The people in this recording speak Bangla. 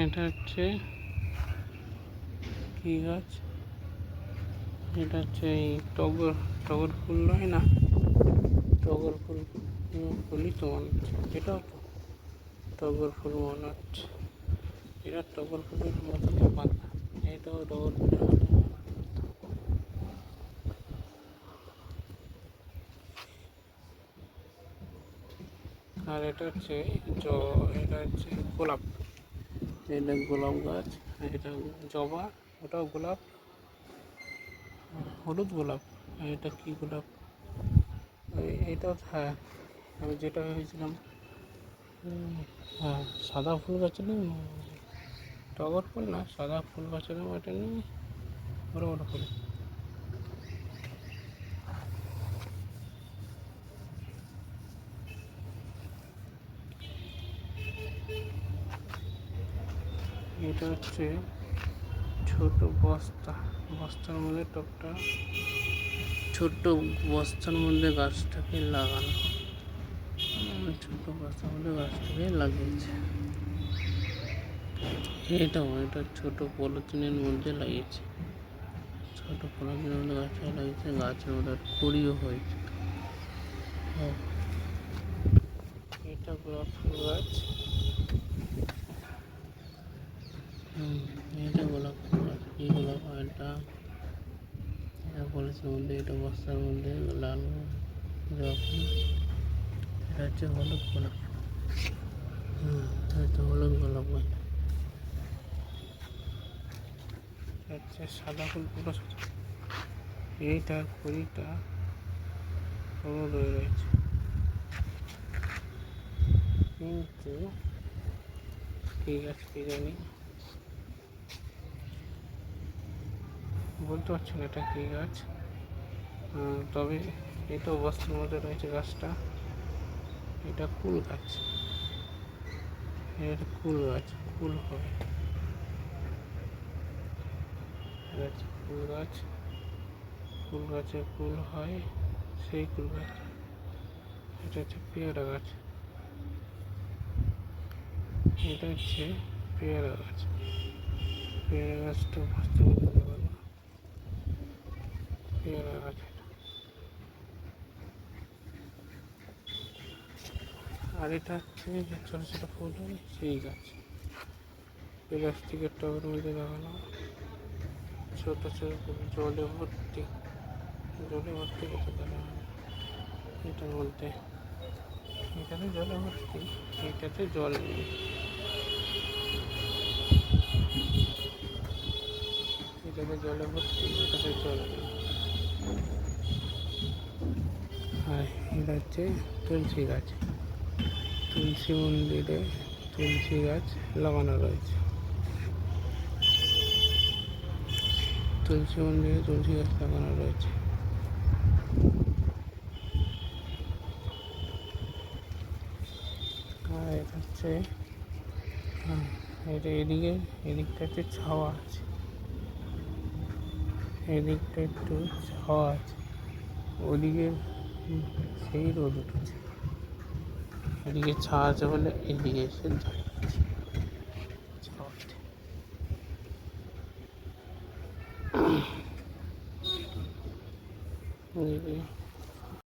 এটা হচ্ছে কি গাছ? এটা হচ্ছে এই টগর ফুল নয় না, টগর ফুল ফুলই তো মনে হচ্ছে, এটাও তো টগর ফুল মনে হচ্ছে। এটা টগর ফুলের মতনই পাতা, এটাও টগর ফুলের মতো। আর এটা হচ্ছে এটা হচ্ছে গোলাপ, এটা গোলাপ গাছ, এটা জবা, ওটাও গোলাপ, হলুদ গোলাপ। এটা কি গোলাপ? এটাও হ্যাঁ, আমি যেটা ভেবেছিলাম হ্যাঁ সাদা ফুল গাছের নাম টগর ফুল না, সাদা ফুল গাছের নাম ওটা নিয়ে বড় বড় ফুল। এটা হচ্ছে ছোট বস্তার মধ্যে টবটা, ছোট্ট বস্তার মধ্যে গাছটাকে লাগানো, ছোট বস্তার মধ্যে গাছটাকে লাগিয়েছে। এটা ছোট পলিথিনের মধ্যে লাগিয়েছে, ছোট পলিথিনের মধ্যে গাছটা লাগিয়েছে, গাছের মধ্যে কুড়িও হয়েছে। এটা গোলাপ ফুল গাছ, এটা গোলাপ ফুল গাছ, কি গোলাপ? এটা পলিথিনের মধ্যে, এটা বস্তার মধ্যে লাল জবা ফুল। এটা হচ্ছে হলুদ গোলাপ, এটা হলুদ গোলাপ গাছ। হচ্ছে সাদা ফুল পুরো সাদা, এইটার কুড়িটা হলুদ হয়ে রয়েছে, কিন্তু ঠিক আছে কি জানি বলতে পারছি না এটা কি গাছ। তবে এটা বস্তার মধ্যে রয়েছে গাছটা, এটা কুল গাছ, এটা কুল গাছ, কুল হবে, কুল গাছ, কুল গাছে কুল হয়, সেই কুল গাছ। এটা হচ্ছে পেয়ারা গাছ, এটা হচ্ছে পেয়ারা গাছ, পেয়ারা গাছটা বস্তার মধ্যে লাগানো, পেয়ারা গাছ। আর এটা হচ্ছে যে ছোটো ছোটো ফুল হয় সেই গাছ, প্লাস্টিকের টবের মধ্যে লাগানো, ছোটো ছোটো ফুল, জলে ভর্তি করতে পারে এটার মধ্যে, এটাতে জলে ভর্তি, এটাতে জল নেই, এটাতে জলে ভর্তি, এটাতে জল নেই। আর এটা হচ্ছে তুলসী গাছ, তুলসী মন্দিরে তুলসী গাছ লাগানো রয়েছে, তুলসী মন্দিরে তুলসী গাছ লাগানো রয়েছে। আর এটা হচ্ছে এটা এদিকটা হচ্ছে ছাওয়া আছে, এদিকটা একটু ছাওয়া আছে, ওদিকে সেই রোদ উঠেছে, এদিকে ছাওয়া আছে বলে এদিকে এসে দাঁড়িয়েছে ছাওয়াতে।